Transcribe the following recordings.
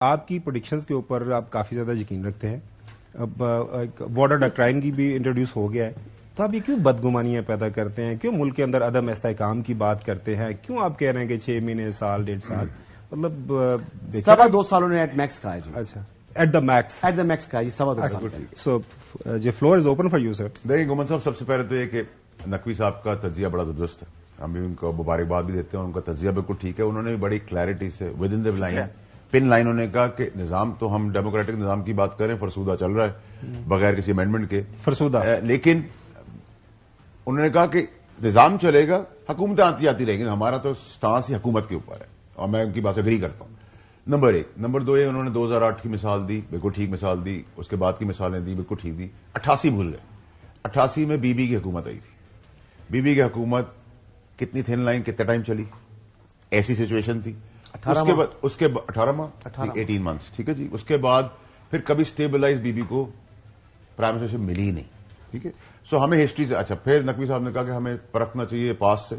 آپ کی پروڈکشنز کے اوپر آپ کافی زیادہ یقین رکھتے ہیں. اب بارڈر ڈاکٹرائن کی بھی انٹروڈیوس ہو گیا ہے, تو آپ یہ کیوں بدگمانیاں پیدا کرتے ہیں؟ کیوں ملک کے اندر عدم استحکام کی بات کرتے ہیں؟ کیوں آپ کہہ رہے ہیں کہ 6 مہینے, سال, 1.5 سال, مطلب 2 سالوں نے ایٹ میکس کہا ہے جی. اچھا, ایٹ دا میکس کہا جی, 2.5 سال. سو جی floor is open for you sir. دیکھیں گومن صاحب, سب سے پہلے تو یہ کہ نقوی صاحب کا تجزیہ بڑا زبردست ہے, ہم بھی ان کو مبارکباد بھی دیتے ہیں, ان کا تجزیہ بالکل ٹھیک ہے. انہوں نے بھی بڑی کلیئرٹی سے with in the line pin line انہوں نے کہا کہ نظام تو ہم ڈیموکریٹک نظام کی بات کریں, فرسودہ چل رہا ہے بغیر کسی امینڈمنٹ کے فرسودہ, لیکن انہوں نے کہا کہ نظام چلے گا, حکومتیں آتی جاتی رہیں گی, ہمارا تو سٹانس ہی حکومت کے اوپر ہے, اور میں ان کی بات سے اگری کرتا ہوں. نمبر 1. نمبر 2 یہ انہوں نے 2008 کی مثال دی, بالکل ٹھیک مثال دی. اس کے بعد کی مثالیں دی, بالکل ٹھیک دی. 88 بھول گئے. 88 میں بی بی کی حکومت آئی تھی. بی بی کی حکومت کتنی تھن لائن, کتنا ٹائم چلی, ایسی سچویشن تھی. اس کے 18 ماہ 18 منتھس, ٹھیک ہے جی. اس کے بعد پھر کبھی اسٹیبلائز بی بی کو پرائم منسٹرشپ ملی ہی نہیں, ٹھیک ہے. سو ہمیں ہسٹری سے, اچھا پھر نقوی صاحب نے کہا کہ ہمیں پرکھنا چاہیے پاس سے,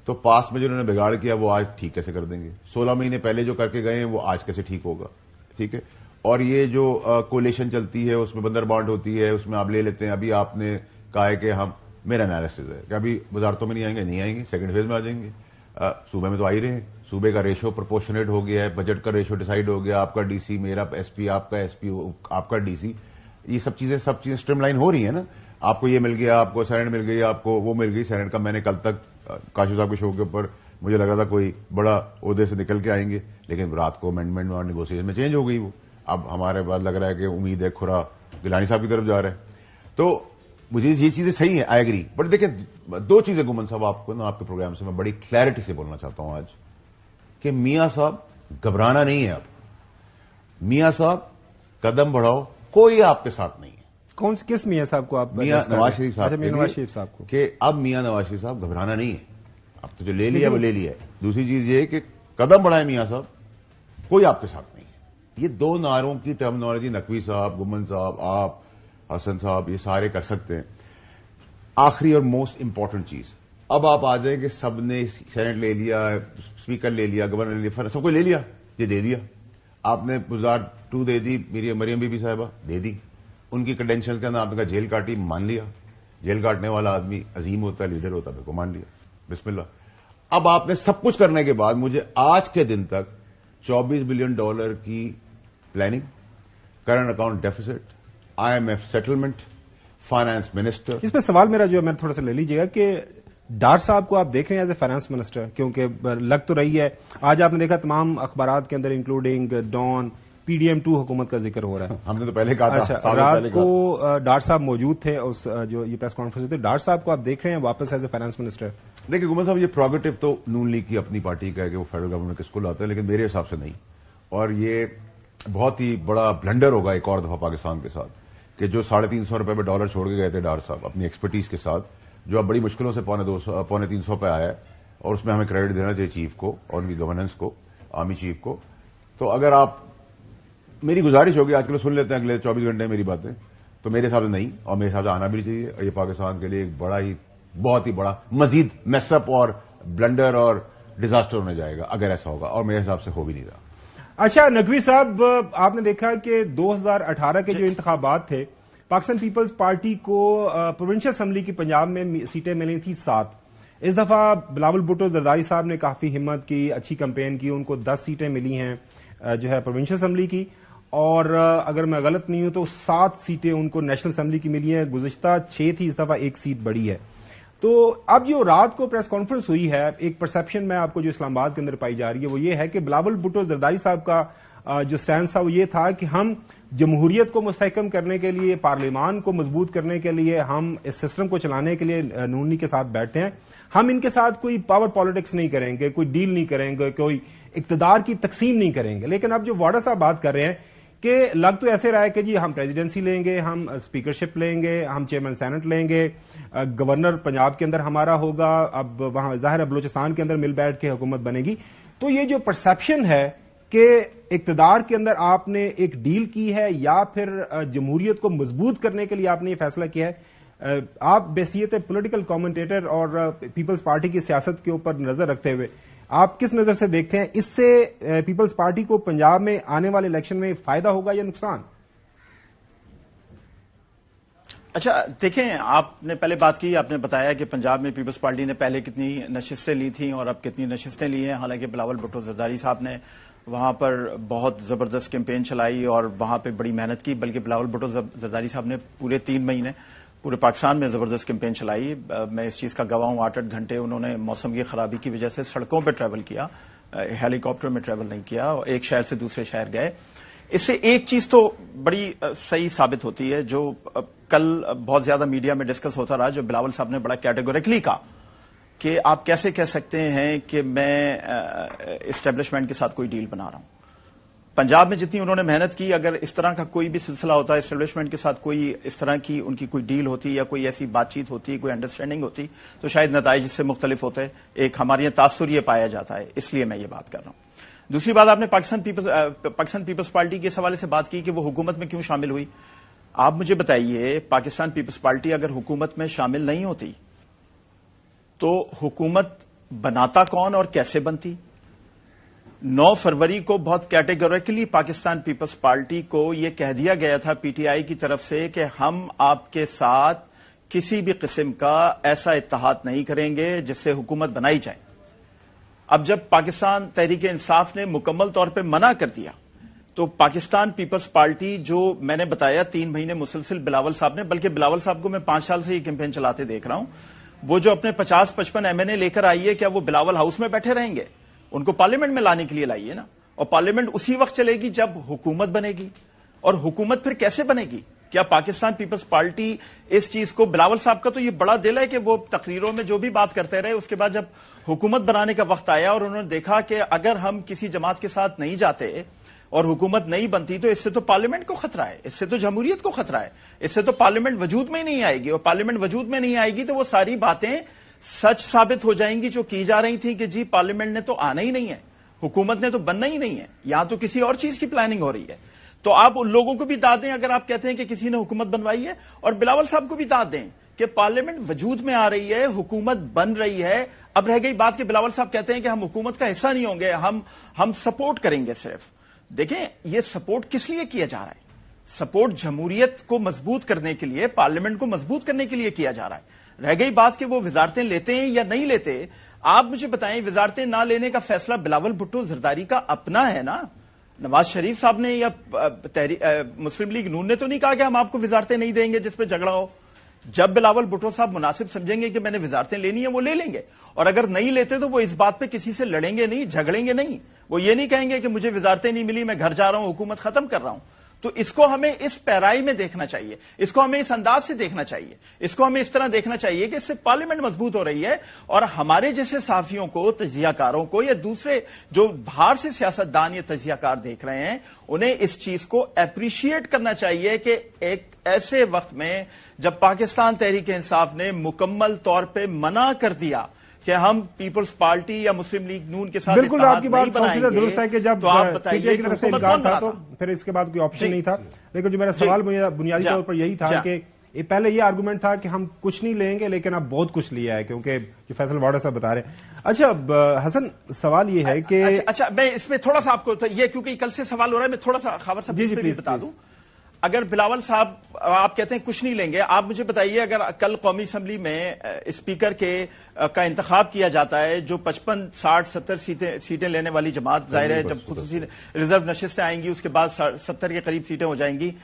تو پاس میں جو انہوں نے بگاڑ کیا وہ آج ٹھیک کیسے کر دیں گے. 16 مہینے پہلے جو کر کے گئے ہیں وہ آج کیسے ٹھیک ہوگا, ٹھیک ہے. اور یہ جو کولیشن چلتی ہے اس میں بندر بانڈ ہوتی ہے, اس میں آپ لے لیتے ہیں. ابھی آپ نے کہا ہے کہ ہم, میرا انالیسز ہے کہ ابھی وزارتوں میں نہیں آئیں گے, سیکنڈ فیز میں آ جائیں گے. صوبے میں تو آ ہی رہے ہیں, صوبے کا ریشو پرپورشنیٹ ہو گیا ہے, بجٹ کا ریشو ڈیسائیڈ ہو گیا, آپ کا ڈی سی, میرا ایس پی, آپ کا ایس پی, آپ کا ڈی سی, یہ سب چیزیں اسٹریم لائن ہو رہی ہیں نا. آپ کو یہ مل گیا, آپ کو سینٹ مل گئی, آپ کو وہ مل گئی. سینٹ کا میں نے کل تک کاشف صاحب کے شو کے اوپر مجھے لگ رہا تھا کوئی بڑا عہدے سے نکل کے آئیں گے, لیکن رات کو امینڈمنٹ اور نیگوسیشن میں چینج ہو گئی. وہ اب ہمارے پاس لگ رہا ہے کہ امید ہے کھرا گیلانی صاحب کی طرف جا رہا ہے. تو مجھے یہ چیزیں صحیح ہیں, آئی ایگری. بٹ دیکھیں 2 چیزیں گمن صاحب آپ کو نا, آپ کے پروگرام سے میں بڑی کلیئرٹی سے بولنا چاہتا ہوں آج, کہ میاں صاحب گھبرانا نہیں ہے. اب میاں صاحب قدم بڑھاؤ, کوئی آپ کے ساتھ نہیں ہے. کس میاں صاحب کو آپ؟ میاں نواز شریف صاحب. نواز شریف صاحب کو کہ اب میاں نواز شریف صاحب گھبرانا نہیں ہے, اب تو جو لے لیا وہ لے لیا ہے. دوسری چیز یہ کہ قدم بڑھائے میاں صاحب, کوئی آپ کے ساتھ نہیں ہے. یہ 2 نعروں کی ٹرمنالوجی نقوی صاحب, گمن صاحب, آپ, حسن صاحب, یہ سارے کر سکتے ہیں. آخری اور موسٹ امپورٹنٹ چیز, اب آپ آ جائیں کہ سب نے سینٹ لے لیا, اسپیکر لے لیا, گورنر لے لیا, سب کو لے لیا, یہ دے دیا. آپ نے گزار 2 دے دی, مریم بی بی صاحبہ دے دی. ان کی کریڈینشل کے اندر آپ نے کہا جیل کاٹی, مان لیا. جیل کاٹنے والا آدمی عظیم ہوتا ہے, لیڈر ہوتا ہے, کو مان لیا, بسم اللہ. اب آپ نے سب کچھ کرنے کے بعد مجھے آج کے دن تک $24 بلین کی planning, current account deficit, IMF settlement, finance minister. اس پہ سوال میرا جو ہے میں تھوڑا سا لے لیجیے گا کہ ڈار صاحب کو آپ دیکھ رہے ہیں ایز اے فائنانس منسٹر, کیونکہ لگ تو رہی ہے آج آپ نے دیکھا تمام اخبارات کے اندر انکلوڈنگ ڈان, PDM2 حکومت کا ذکر ہو رہا ہے. ہم نے تو پہلے کہا تھا. اچھا, رات کو ڈار صاحب موجود تھے اس جو یہ پریس کانفرنس ہوئی, ڈار صاحب کو آپ دیکھ رہے ہیں واپس ایز اے فائنانس منسٹر؟ دیکھیں گمن صاحب, یہ پروگیٹو تو نون لیگ کی اپنی پارٹی کا ہے کہ وہ فیڈرل گورنمنٹ کس کو لاتا ہے, لیکن میرے حساب سے نہیں. اور یہ بہت ہی بڑا بلنڈر ہوگا ایک اور دفعہ پاکستان کے ساتھ, کہ جو $350 پہ ڈالر چھوڑ کے گئے تھے ڈار صاحب اپنی ایکسپرٹیز کے ساتھ, جو اب بڑی مشکلوں سے $250 پہ آیا ہے, اور اس میں ہمیں کریڈٹ دینا چاہیے چیف کو اور ان کی گورننس کو, آرمی چیف کو. تو اگر آپ, میری گزارش ہوگی, آج کل سن لیتے ہیں اگلے 24 گھنٹے میری باتیں, تو میرے حساب سے نہیں, اور میرے حساب سے آنا بھی چاہیے. اور یہ پاکستان کے لیے ایک بڑا ہی, بہت ہی بڑا مزید میس اپ اور بلنڈر اور ڈیزاسٹر ہونے جائے گا اگر ایسا ہوگا, اور میرے حساب سے ہو بھی نہیں رہا. اچھا نقوی صاحب, آپ نے دیکھا کہ 2018 کے جو انتخابات تھے, پاکستان پیپلز پارٹی کو پروونشل اسمبلی کی پنجاب میں سیٹیں ملی تھیں 7. اس دفعہ بلاول بھٹو زرداری صاحب نے کافی ہمت کی, اچھی کمپین کی, ان کو 10 سیٹیں ملی ہیں جو ہے پروونشل اسمبلی کی, اور اگر میں غلط نہیں ہوں تو 7 سیٹیں ان کو نیشنل اسمبلی کی ملی ہیں. گزشتہ 6 تھی, اس دفعہ 1 سیٹ بڑی ہے. تو اب جو رات کو پریس کانفرنس ہوئی ہے, ایک پرسپشن میں آپ کو جو اسلام آباد کے اندر پائی جا رہی ہے وہ یہ ہے کہ بلاول بھٹو زرداری صاحب کا جو سٹینس تھا وہ یہ تھا کہ ہم جمہوریت کو مستحکم کرنے کے لیے, پارلیمان کو مضبوط کرنے کے لیے, ہم اس سسٹم کو چلانے کے لیے نون لیگ کے ساتھ بیٹھتے ہیں. ہم ان کے ساتھ کوئی پاور پالیٹکس نہیں کریں گے, کوئی ڈیل نہیں کریں گے, کوئی اقتدار کی تقسیم نہیں کریں گے. لیکن اب جو واڈا صاحب بات کر رہے ہیں کہ لگ تو ایسے رہا ہے کہ جی ہم پریزیڈنسی لیں گے, ہم اسپیکرشپ لیں گے, ہم چیئرمین سینٹ لیں گے, گورنر پنجاب کے اندر ہمارا ہوگا, اب وہاں ظاہر ہے بلوچستان کے اندر مل بیٹھ کے حکومت بنے گی. تو یہ جو پرسپشن ہے کہ اقتدار کے اندر آپ نے ایک ڈیل کی ہے یا پھر جمہوریت کو مضبوط کرنے کے لیے آپ نے یہ فیصلہ کیا ہے, آپ بحیثیت پولیٹیکل کامنٹیٹر اور پیپلز پارٹی کی سیاست کے اوپر نظر رکھتے ہوئے آپ کس نظر سے دیکھتے ہیں اس سے پیپلز پارٹی کو پنجاب میں آنے والے الیکشن میں فائدہ ہوگا یا نقصان؟ اچھا دیکھیں، آپ نے پہلے بات کی، آپ نے بتایا کہ پنجاب میں پیپلز پارٹی نے پہلے کتنی نشستیں لی تھیں اور اب کتنی نشستیں لی ہیں. حالانکہ بلاول بھٹو زرداری صاحب نے وہاں پر بہت زبردست کیمپین چلائی اور وہاں پہ بڑی محنت کی. بلکہ بلاول بھٹو زرداری صاحب نے پورے 3 مہینے پورے پاکستان میں زبردست کیمپین چلائی. میں اس چیز کا گواہ ہوں. 8-8 گھنٹے انہوں نے موسم کی خرابی کی وجہ سے سڑکوں پہ ٹریول کیا، ہیلی کاپٹر میں ٹریول نہیں کیا، ایک شہر سے دوسرے شہر گئے. اس سے ایک چیز تو بڑی صحیح ثابت ہوتی ہے جو کل بہت زیادہ میڈیا میں ڈسکس ہوتا رہا، جو بلاول صاحب نے بڑا کیٹیگوریکلی کہا کہ آپ کیسے کہہ سکتے ہیں کہ میں اسٹیبلشمنٹ کے ساتھ کوئی ڈیل بنا رہا ہوں. پنجاب میں جتنی انہوں نے محنت کی، اگر اس طرح کا کوئی بھی سلسلہ ہوتا ہے، اسٹیبلشمنٹ کے ساتھ کوئی اس طرح کی ان کی کوئی ڈیل ہوتی یا کوئی ایسی بات چیت ہوتی، کوئی انڈرسٹینڈنگ ہوتی، تو شاید نتائج اس سے مختلف ہوتے. ایک ہمارے یہاں تاثر یہ پایا جاتا ہے، اس لیے میں یہ بات کر رہا ہوں. دوسری بات، آپ نے پاکستان پیپلز پارٹی کے حوالے سے بات کی کہ وہ حکومت میں کیوں شامل ہوئی. آپ مجھے بتائیے، پاکستان پیپلز پارٹی اگر حکومت میں شامل نہیں ہوتی تو حکومت بناتا کون اور کیسے بنتی؟ 9 فروری کو بہت کیٹیگوریکلی پاکستان پیپلز پارٹی کو یہ کہہ دیا گیا تھا پی ٹی آئی کی طرف سے کہ ہم آپ کے ساتھ کسی بھی قسم کا ایسا اتحاد نہیں کریں گے جس سے حکومت بنائی جائے. اب جب پاکستان تحریک انصاف نے مکمل طور پہ منع کر دیا تو پاکستان پیپلز پارٹی، جو میں نے بتایا 3 مہینے مسلسل بلاول صاحب نے، بلکہ بلاول صاحب کو میں 5 سال سے یہ کیمپین چلاتے دیکھ رہا ہوں، وہ جو اپنے 50-55 MNA لے کر آئی ہے، کیا وہ بلاول ہاؤس میں بیٹھے رہیں گے؟ ان کو پارلیمنٹ میں لانے کے لیے لائیے نا. اور پارلیمنٹ اسی وقت چلے گی جب حکومت بنے گی. اور حکومت پھر کیسے بنے گی؟ کیا پاکستان پیپلز پارٹی اس چیز کو، بلاول صاحب کا تو یہ بڑا دل ہے کہ وہ تقریروں میں جو بھی بات کرتے رہے، اس کے بعد جب حکومت بنانے کا وقت آیا اور انہوں نے دیکھا کہ اگر ہم کسی جماعت کے ساتھ نہیں جاتے اور حکومت نہیں بنتی تو اس سے تو پارلیمنٹ کو خطرہ ہے، اس سے تو جمہوریت کو خطرہ ہے، اس سے تو پارلیمنٹ وجود میں ہی نہیں آئے گی. اور پارلیمنٹ وجود میں نہیں آئے گی تو وہ ساری باتیں سچ ثابت ہو جائیں گی جو کی جا رہی تھیں کہ جی پارلیمنٹ نے تو آنا ہی نہیں ہے، حکومت نے تو بننا ہی نہیں ہے، یہاں تو کسی اور چیز کی پلاننگ ہو رہی ہے. تو آپ ان لوگوں کو بھی داد دیں اگر آپ کہتے ہیں کہ کسی نے حکومت بنوائی ہے، اور بلاول صاحب کو بھی داد دیں کہ پارلیمنٹ وجود میں آ رہی ہے، حکومت بن رہی ہے. اب رہ گئی بات کہ بلاول صاحب کہتے ہیں کہ ہم حکومت کا حصہ نہیں ہوں گے، ہم سپورٹ کریں گے صرف. دیکھیں، یہ سپورٹ کس لیے کیا جا رہا ہے؟ سپورٹ جمہوریت کو مضبوط کرنے کے لیے، پارلیمنٹ کو مضبوط کرنے کے لیے کیا جا رہا ہے. رہ گئی بات کہ وہ وزارتیں لیتے ہیں یا نہیں لیتے. آپ مجھے بتائیں، وزارتیں نہ لینے کا فیصلہ بلاول بھٹو زرداری کا اپنا ہے نا. نواز شریف صاحب نے یا مسلم لیگ نون نے تو نہیں کہا کہ ہم آپ کو وزارتیں نہیں دیں گے جس پہ جھگڑا ہو. جب بلاول بھٹو صاحب مناسب سمجھیں گے کہ میں نے وزارتیں لینی ہیں، وہ لے لیں گے. اور اگر نہیں لیتے تو وہ اس بات پہ کسی سے لڑیں گے نہیں، جھگڑیں گے نہیں. وہ یہ نہیں کہیں گے کہ مجھے وزارتیں نہیں ملی، میں گھر جا رہا ہوں، حکومت ختم کر رہا ہوں. تو اس کو ہمیں اس پیرائی میں دیکھنا چاہیے، اس کو ہمیں اس انداز سے دیکھنا چاہیے، اس کو ہمیں اس طرح دیکھنا چاہیے کہ اس سے پارلیمنٹ مضبوط ہو رہی ہے. اور ہمارے جیسے صحافیوں کو، تجزیہ کاروں کو، یا دوسرے جو باہر سے سیاست دان یا تجزیہ کار دیکھ رہے ہیں، انہیں اس چیز کو اپریشیٹ کرنا چاہیے کہ ایک ایسے وقت میں جب پاکستان تحریک انصاف نے مکمل طور پہ منع کر دیا کہ ہم پیپلز پارٹی یا مسلم لیگ نون کے ساتھ بالکل آپ کی بات درست ہے کہ جب تو آپ بتائیے کہ سے انکار تھا تو پھر اس کے بعد کوئی آپشن نہیں تھا. لیکن جو میرا سوال بنیادی طور پر یہی تھا کہ پہلے یہ آرگومنٹ تھا کہ ہم کچھ نہیں لیں گے، لیکن اب بہت کچھ لیا ہے، کیونکہ جو فیصل وارڈر صاحب بتا رہے ہیں. اچھا حسن، سوال یہ ہے کہ اچھا میں اس میں تھوڑا سا آپ کو، یہ کیونکہ کل سے سوال ہو رہا ہے، میں تھوڑا سا خاور صاحب اس پہ بھی بتا دوں. اگر بلاول صاحب آپ کہتے ہیں کچھ نہیں لیں گے، آپ مجھے بتائیے اگر کل قومی اسمبلی میں اسپیکر کا انتخاب کیا جاتا ہے جو 55 60 70 سیٹیں لینے والی جماعت، ظاہر ہے جب خصوصی ریزرو نشستیں آئیں گی اس کے بعد 70 کے قریب سیٹیں ہو جائیں گی.